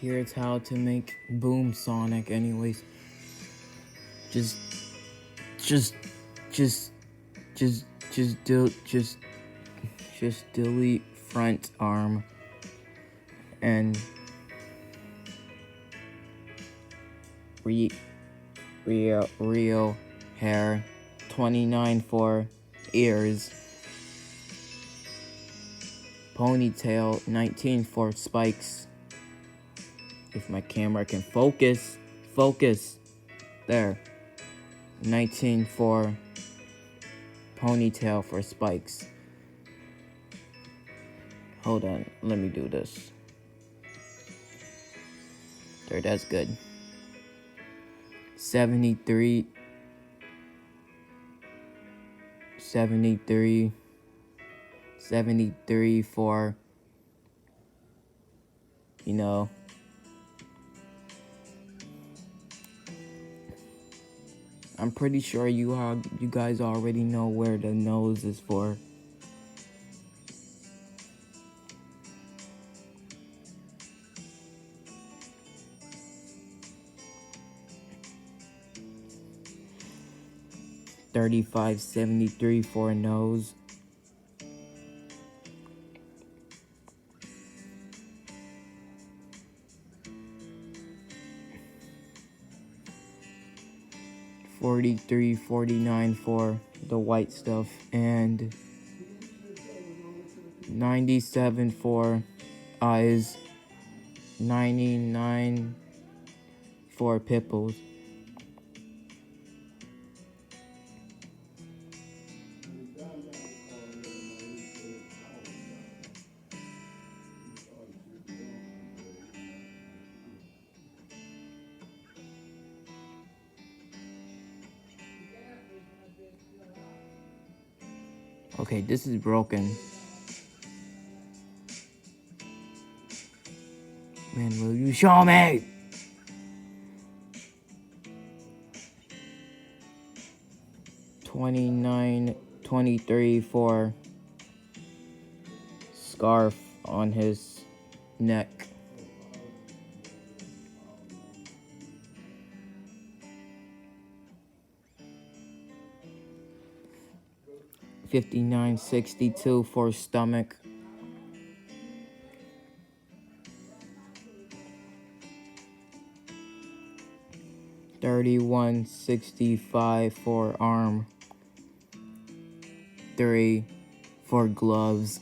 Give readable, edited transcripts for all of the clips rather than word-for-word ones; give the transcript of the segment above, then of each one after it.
Here's how to make Boom Sonic. Anyways, just just delete front arm and real hair, 29 for ears, ponytail, 19 for spikes. If my camera can focus, there, 19 for ponytail for spikes. Hold on, let me do this. There, that's good. 73 for, you know, I'm pretty sure you guys already know where the nose is for. $35.73 for a nose. $43.49 for the white stuff, and $97 for eyes, 99 for pimples. Okay, this is broken. Man, will you show me? $29.23 for scarf on his neck. $59.62 for stomach. $31.65 for arm. 3 for gloves.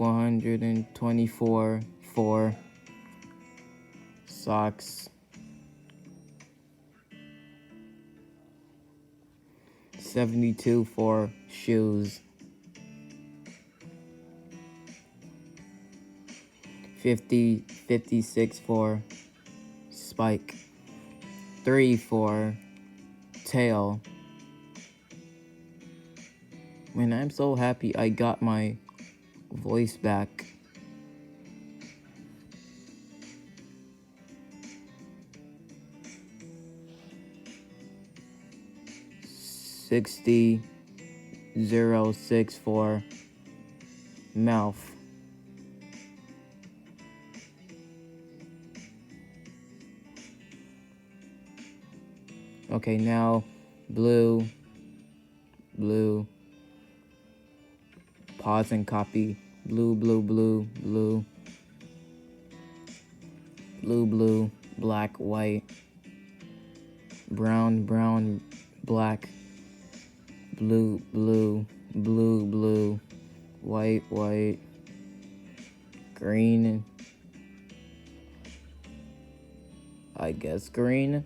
$124 for socks. $72 for shoes. $56 for spike. 3 for tail. Man, I'm so happy I got my voice back. $60.06 for mouth. Okay, now blue, pause and copy, blue, black, white, brown, black, blue, white, green, I guess green.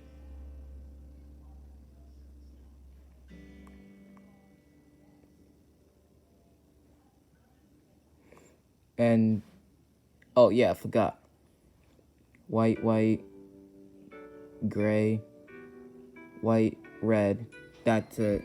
And, oh yeah, I forgot. White, gray, white, red. That's it.